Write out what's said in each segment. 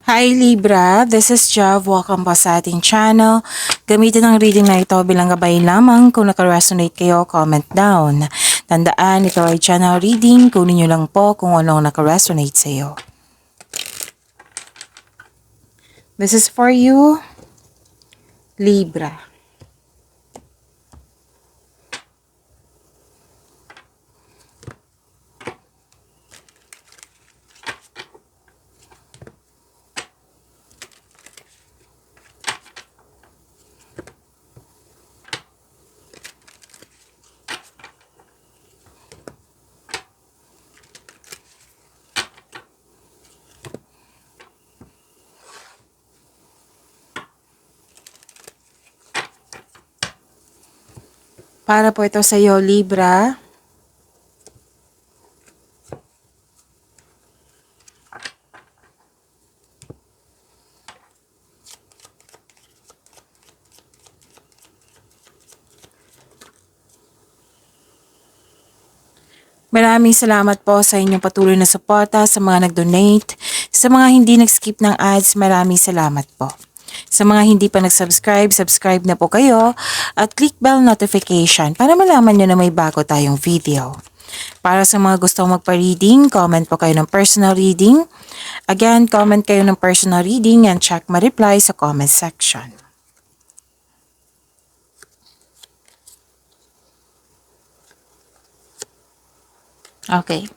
Hi Libra, this is Jav. Welcome po sa ating channel. Gamitin ang reading na ito bilang gabay lamang. Kung naka-resonate kayo, comment down. Tandaan, ito ay channel reading. Kunin nyo lang po kung anong naka-resonate sa iyo. This is for you, Libra. Para po ito sa iyo, Libra. Maraming salamat po sa inyong patuloy na suporta, sa mga nag-donate, sa mga hindi nag-skip ng ads, maraming salamat po. Sa mga hindi pa nag-subscribe, subscribe na po kayo at click bell notification para malaman nyo na may bago tayong video. Para sa mga gustong magpa-reading, comment po kayo ng personal reading. Again, comment kayo ng personal reading and check ma-reply sa comment section. Okay.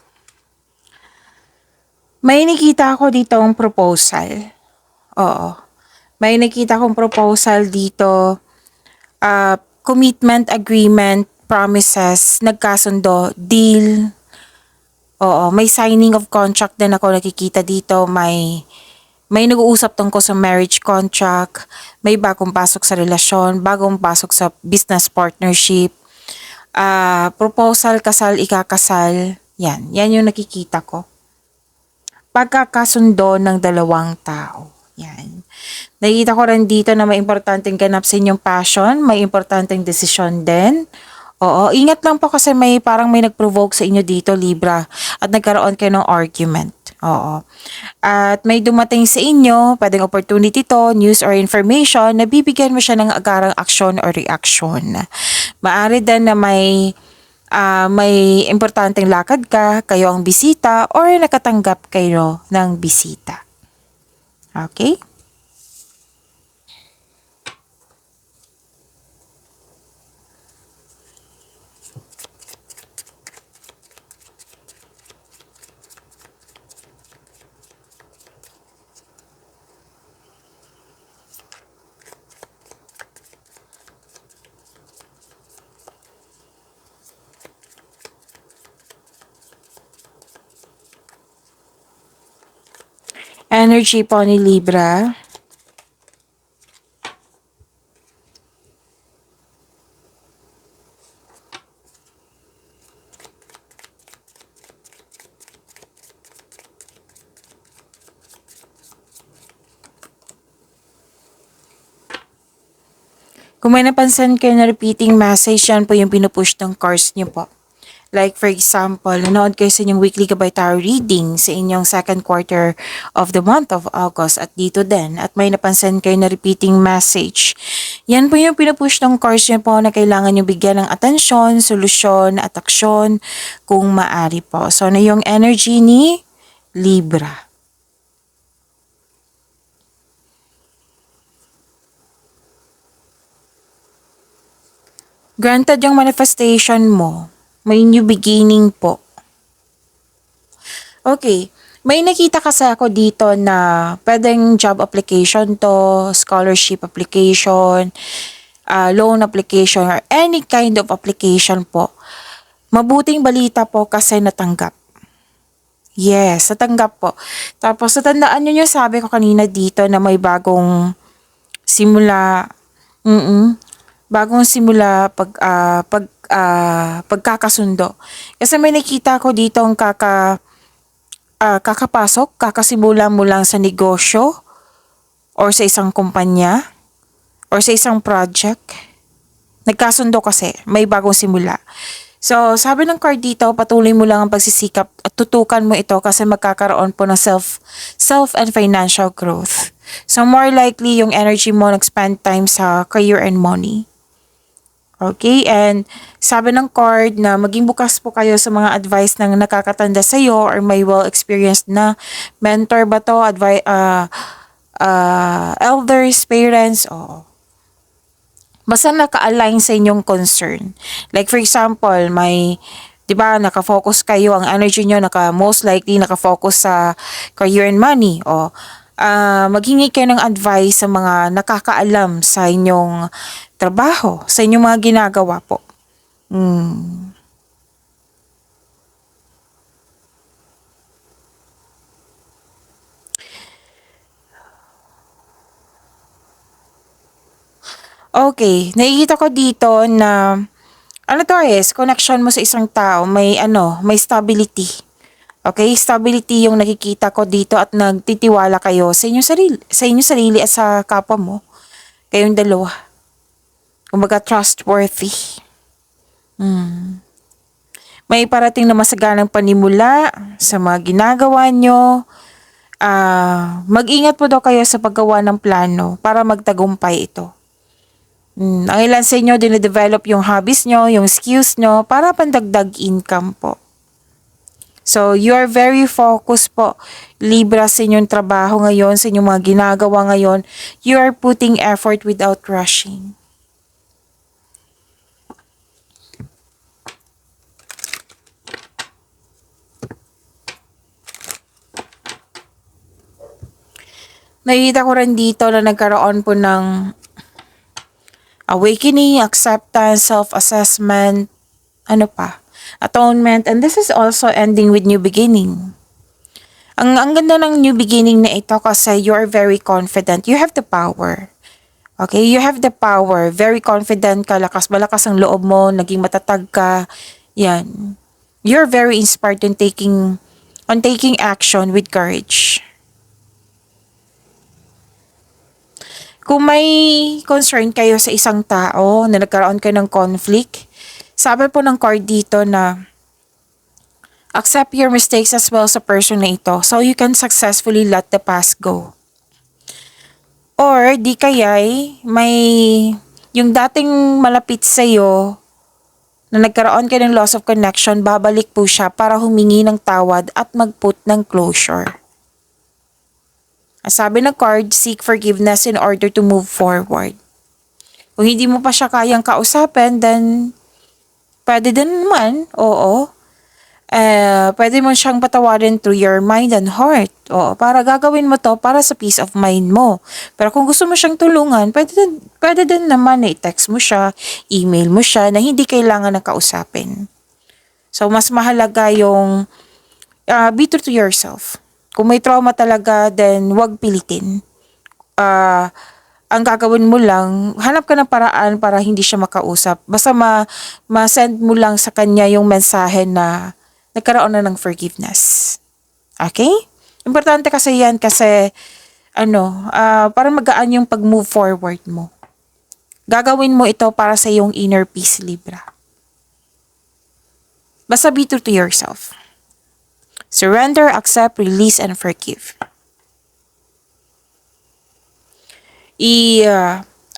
May nakita ako ditong proposal. Oo. May nakita akong proposal dito. Commitment, agreement, promises, nagkasundo, deal. Oo, may signing of contract din ako nakikita dito. May nag-uusap tungkol sa marriage contract. May bagong pasok sa relasyon, bagong pasok sa business partnership. Proposal, kasal, ikakasal. Yan yung nakikita ko. Pagkakasundo ng dalawang tao. Yan. Nakikita ko rin dito na may importanteng ganap sa inyong passion, may importanteng desisyon din. Oo, ingat lang po kasi parang may nag-provoke sa inyo dito, Libra, at nagkaroon kayo ng argument. Oo. At may dumating sa inyo, pwedeng opportunity to, news or information, na bibigyan mo siya ng agarang aksyon or reaction. Maaari din na may importanteng lakad ka, kayo ang bisita, or nakatanggap kayo ng bisita. Okay? Energy po ni Libra. Kung may napansin kayo na repeating message, yan po yung pinupush ng cards nyo po. Like for example, nanood kayo sa inyong weekly gabay tarot reading sa inyong second quarter of the month of August at dito din. At may napansin kayo na repeating message. Yan po yung pinupush ng cards nyo po na kailangan nyo bigyan ng atensyon, solusyon at aksyon kung maari po. So, ano yung energy ni Libra? Granted yung manifestation mo. May new beginning po. Okay. May nakita kasi ako dito na pwedeng job application to, scholarship application, loan application, or any kind of application po. Mabuting balita po kasi natanggap. Yes, natanggap po. Tapos natandaan nyo yung sabi ko kanina dito na may bagong simula. Bagong simula pagkakasundo. Kasi may nakita ko dito ang kakapasok, kakasimula mo lang sa negosyo or sa isang kumpanya or sa isang project. Nagkasundo kasi, may bagong simula. So, sabi ng card dito, patuloy mo lang ang pagsisikap at tutukan mo ito kasi magkakaroon po ng self and financial growth. So, more likely yung energy mo nag-spend time sa career and money. Okay, and sabi ng card na maging bukas po kayo sa mga advice ng nakakatanda sa iyo or may well-experienced na mentor ba to, elders, parents, o basta naka-align sa inyong concern. Like for example, may 'di ba, naka-focus kayo, ang energy niyo most likely naka-focus sa career and money, o maghingi kayo ng advice sa mga nakakaalam sa inyong trabaho, sa inyong mga ginagawa po. Okay, nakikita ko dito na ano to is, connection mo sa isang tao, may stability. Okay, stability yung nakikita ko dito at nagtitiwala kayo sa inyong sarili at sa kapwa mo. Kayong dalawa. Kumbaga trustworthy. May parating na masaganang panimula sa mga ginagawa nyo. Mag-ingat po daw kayo sa paggawa ng plano para magtagumpay ito. Ang ilan sa inyo, dine-develop yung hobbies nyo, yung skills nyo para pandagdag income po. So, you are very focused po, Libra, sa inyong trabaho ngayon, sa inyong mga ginagawa ngayon. You are putting effort without rushing. Nakikita ko rin dito na nagkaroon po ng awakening, acceptance, self-assessment, atonement, and this is also ending with new beginning. Ang ganda ng new beginning na ito kasi you are very confident. You have the power. Okay, you have the power. Very confident ka, malakas ang loob mo, naging matatag ka. Yan. You're very inspired on taking action with courage. Kung may concern kayo sa isang tao na nagkaroon kayo ng conflict, sabi po ng card dito na accept your mistakes as well sa person na ito so you can successfully let the past go. Or di kaya'y may yung dating malapit sa'yo na nagkaroon kayo ng loss of connection, babalik po siya para humingi ng tawad at mag-put ng closure. Sabi ng card, seek forgiveness in order to move forward. Kung hindi mo pa siya kayang kausapin, then pwede din naman, oo. Pwede mo siyang patawarin through your mind and heart. Oo, para gagawin mo to para sa peace of mind mo. Pero kung gusto mo siyang tulungan, pwede din naman na i-text mo siya, email mo siya na hindi kailangan ng kausapin. So, mas mahalaga yung be true to yourself. Kung may trauma talaga, then wag pilitin. Ang gagawin mo lang, hanap ka ng paraan para hindi siya makausap. Basta ma-send mo lang sa kanya yung mensahe na nagkaroon na ng forgiveness. Okay? Importante kasi yan kasi para magaan yung pag-move forward mo. Gagawin mo ito para sa iyong inner peace, Libra. Basta be true to yourself. Surrender, accept, release, and forgive.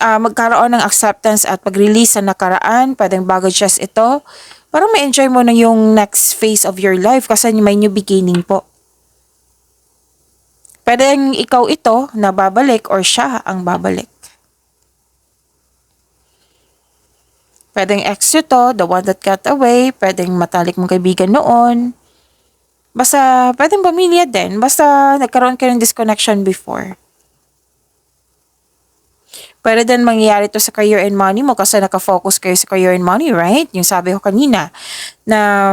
Magkaroon ng acceptance at pag-release sa nakaraan, pwedeng bago just ito, para ma-enjoy mo na yung next phase of your life kasi may new beginning po. Pwedeng ikaw ito na babalik or siya ang babalik. Pwedeng ex ito, the one that got away, pwedeng matalik mong kaibigan noon. Basta, pwedeng pamilya din. Basta, nagkaroon kayo ng disconnection before. Pwede din mangyayari to sa career and money mo kasi nakafocus kayo sa career and money, right? Yung sabi ko kanina, na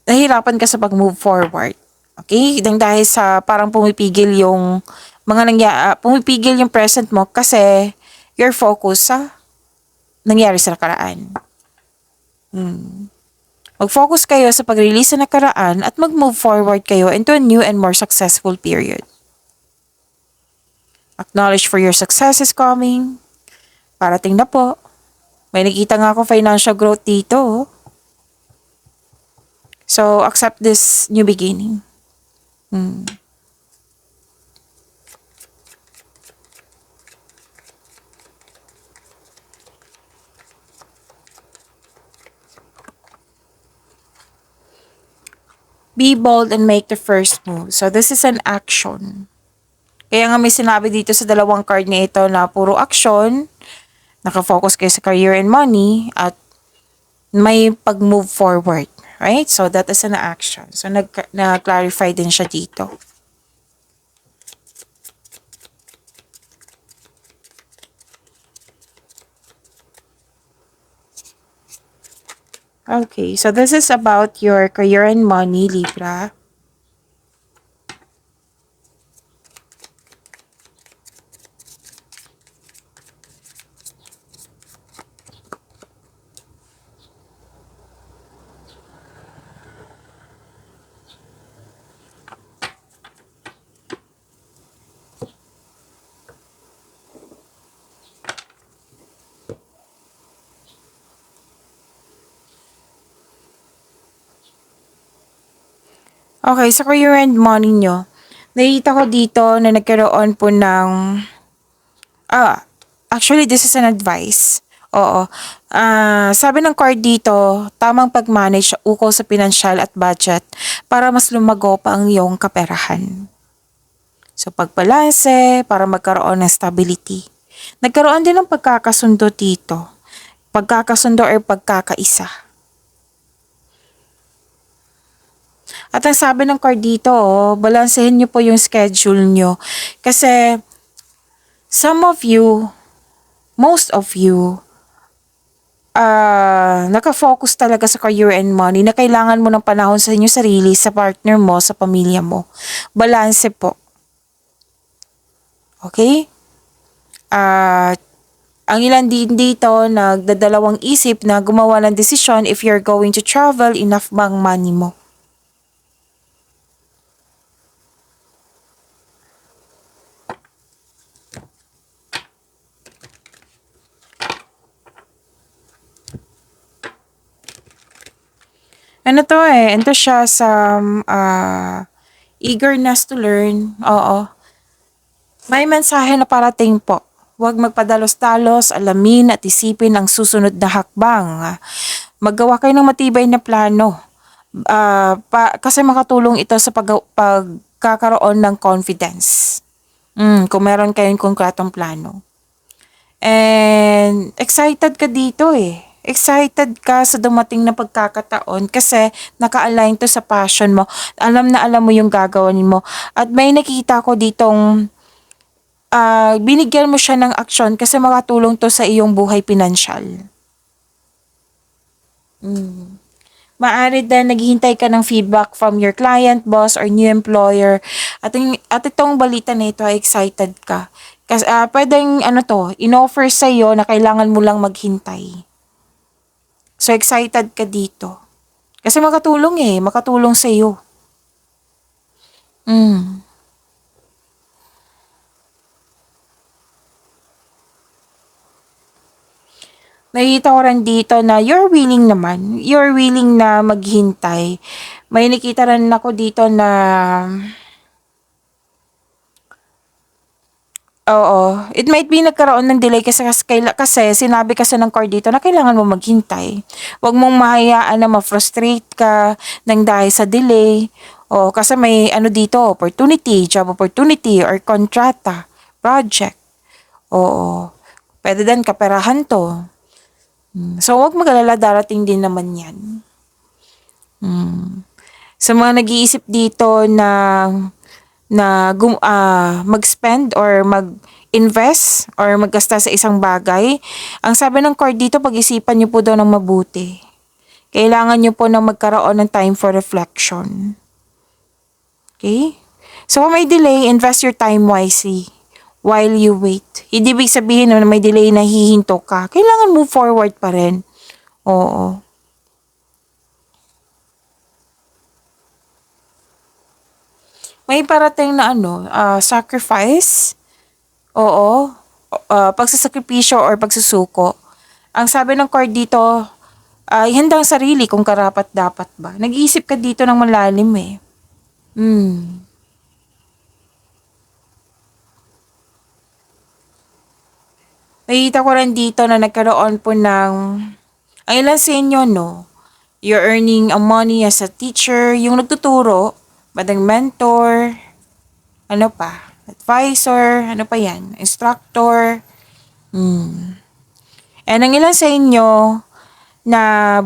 nahihirapan ka sa pag-move forward. Okay? Dahil sa parang pumipigil yung pumipigil yung present mo kasi you're focused sa nangyari sa nakaraan. Mag-focus kayo sa pag-release sa nakaraan at mag-move forward kayo into a new and more successful period. Acknowledge for your success is coming. Parating na po. May nakita nga ako financial growth dito. Oh. So, accept this new beginning. Be bold and make the first move. So, this is an action. Kaya nga may sinabi dito sa dalawang card na ito na puro action, nakafocus kayo sa career and money, at may pag-move forward. Right? So, that is an action. So, na-clarify din siya dito. Okay, so this is about your career and money, Libra. Okay, sa career and money nyo, nakita ko dito na nagkaroon po ng, actually this is an advice. Oo. Sabi ng card dito, tamang pag-manage ukol sa pinansyal at budget para mas lumago pa ang iyong kaperahan. So, pagbalanse para magkaroon ng stability. Nagkaroon din ng pagkakasundo dito. Pagkakasundo or pagkakaisa. At ang sabi ng card dito, balansehin nyo po yung schedule nyo. Kasi, some of you, most of you, nakafocus talaga sa career and money na kailangan mo ng panahon sa inyo sarili, sa partner mo, sa pamilya mo. Balanse po. Okay? Ang ilan din dito, nagdadalawang isip na gumawa ng desisyon if you're going to travel, enough bang money mo? Ano to ito siya sa eagerness to learn. Oo. May mensahe na parating po. Huwag magpadalos-dalos, alamin at isipin ang susunod na hakbang. Maggawa kayo ng matibay na plano. Kasi makatulong ito sa pagkakaroon ng confidence. Kung meron kayong konkretong plano. And excited ka dito Excited ka sa dumating na pagkakataon kasi naka-align to sa passion mo. Alam na alam mo yung gagawin mo. At may nakita ko ditong binigyan mo siya ng aksyon kasi makatulong to sa iyong buhay pinansyal. Maaari din naghihintay ka ng feedback from your client, boss, or new employer. At itong balita na ito, excited ka. Kasi pwedeng in-offer sa'yo na kailangan mo lang maghintay. So, excited ka dito. Kasi makatulong sa'yo. Nakikita ko rin dito na you're willing na maghintay. May nakita rin ako dito na oo, it might be nagkaroon ng delay kasi sinabi kasi ng card dito na kailangan mo maghintay. Huwag mong mahayaan na ma-frustrate ka ng dahil sa delay. O, kasi may dito, opportunity, job opportunity, or kontrata, project. Oo, pwede din kaperahan to. So, huwag mag-alala, darating din naman yan. Sa mga nag-iisip dito na mag-spend or mag-invest or maggasta sa isang bagay, ang sabi ng card dito, pag-isipan niyo po daw ng mabuti. Kailangan niyo po na magkaroon ng time for reflection. Okay? So, kung may delay, invest your time wisely while you wait. Hindi ibig sabihin na may delay na hihinto ka. Kailangan move forward pa rin. Oo. May parating na sacrifice. Oo. Pagsasakripisyo or pagsusuko. Ang sabi ng card dito, handang sarili kung karapat-dapat ba. Nag-iisip ka dito ng malalim eh. Nakikita ko rin dito na nagkaroon po ng, ang ilan sa inyo, no? You're earning a money as a teacher, yung nagtuturo, badang mentor, ano pa, advisor, ano pa yan, instructor. And ang ilan sa inyo na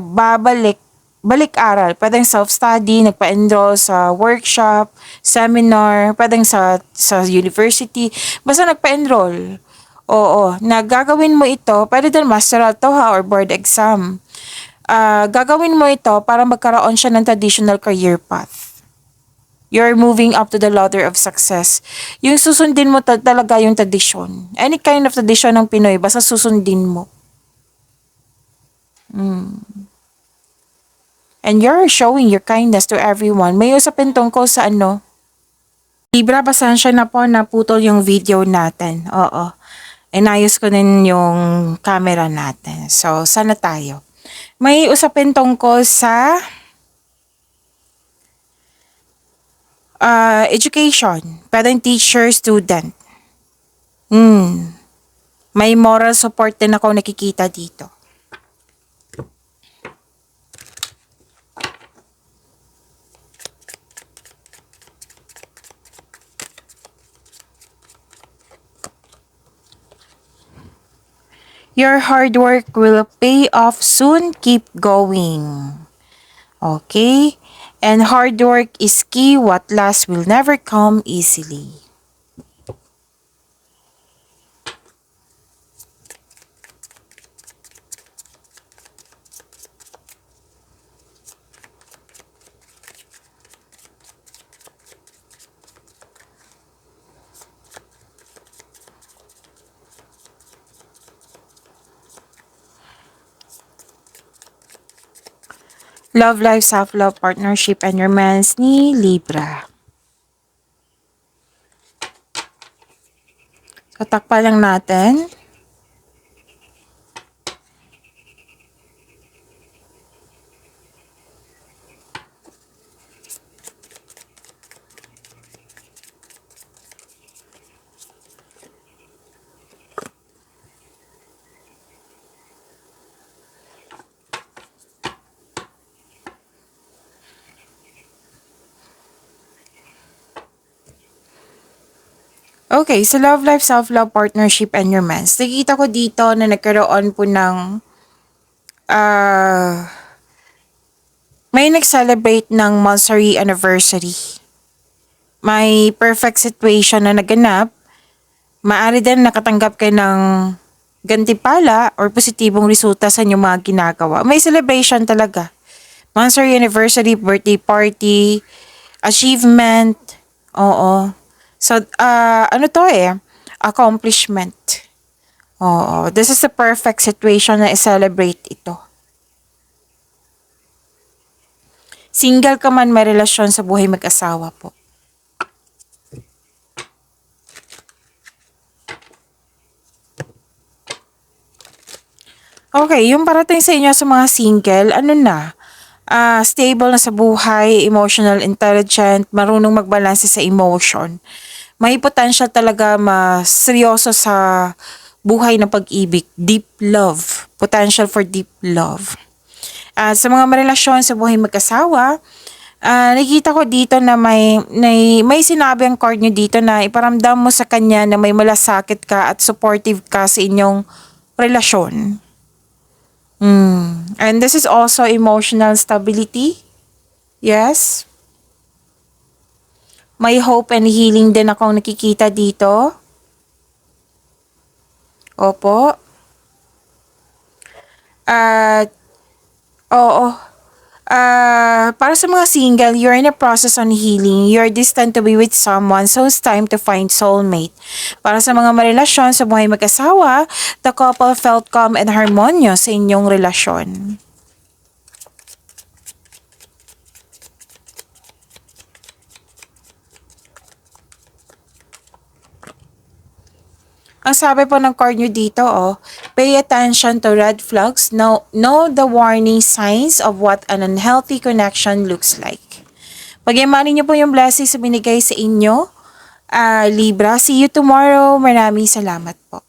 balik-aral, pwedeng self-study, nagpa-enroll sa workshop, seminar, pwedeng sa university, basta nagpa-enroll. Oo, na gagawin mo ito, pwede din masteral to ha, or board exam. Gagawin mo ito para magkaroon siya ng traditional career path. You're moving up to the ladder of success. Yung susundin mo talaga yung tradition. Any kind of tradition ng Pinoy, basta susundin mo. And you're showing your kindness to everyone. May usapin tungkol sa ano. Libra, pasensya na po, naputol yung video natin. Oo. Inayos ko din yung camera natin. So, sana tayo. May usapin tungkol sa education. Pwedeng teacher, student. May moral support din ako nakikita dito. Your hard work will pay off soon. Keep going. Okay? And hard work is key. What lasts will never come easily. Love life, self-love, partnership, and romance ni Libra. So, takpa lang natin. Okay, so love life, self-love, partnership, and romance. Nakikita ko dito na nagkaroon po ng may nag-celebrate ng monthsary anniversary. May perfect situation na naganap. Maaari din nakatanggap kayo ng gantimpala or positibong resulta sa inyong mga ginagawa. May celebration talaga. Monthsary anniversary, birthday party, achievement. Oo. So, ano to eh? Accomplishment. Oo. This is the perfect situation na i-celebrate ito. Single ka man, may relasyon sa buhay mag-asawa po. Okay, yung parating sa inyo sa mga single, ano na? Stable na sa buhay, emotional intelligent, marunong magbalanse sa emotion. May potential talaga mas seryoso sa buhay ng pag-ibig. Deep love. Potential for deep love. At sa mga marelasyon sa buhay mag-asawa, nakikita ko dito na may sinabi ang card nyo dito na iparamdam mo sa kanya na may malasakit ka at supportive ka sa inyong relasyon. And this is also emotional stability. Yes. May hope and healing din akong nakikita dito. Opo. At, oo. Para sa mga single, you're in a process on healing. You're destined to be with someone, so it's time to find soulmate. Para sa mga marelasyon sa buhay mag-asawa, the couple felt calm and harmonious sa inyong relasyon. Ang sabi po ng card nyo dito, Pay attention to red flags. Know the warning signs of what an unhealthy connection looks like. Pag-imanin niyo po yung blessings na binigay sa inyo. Libra, see you tomorrow. Maraming salamat po.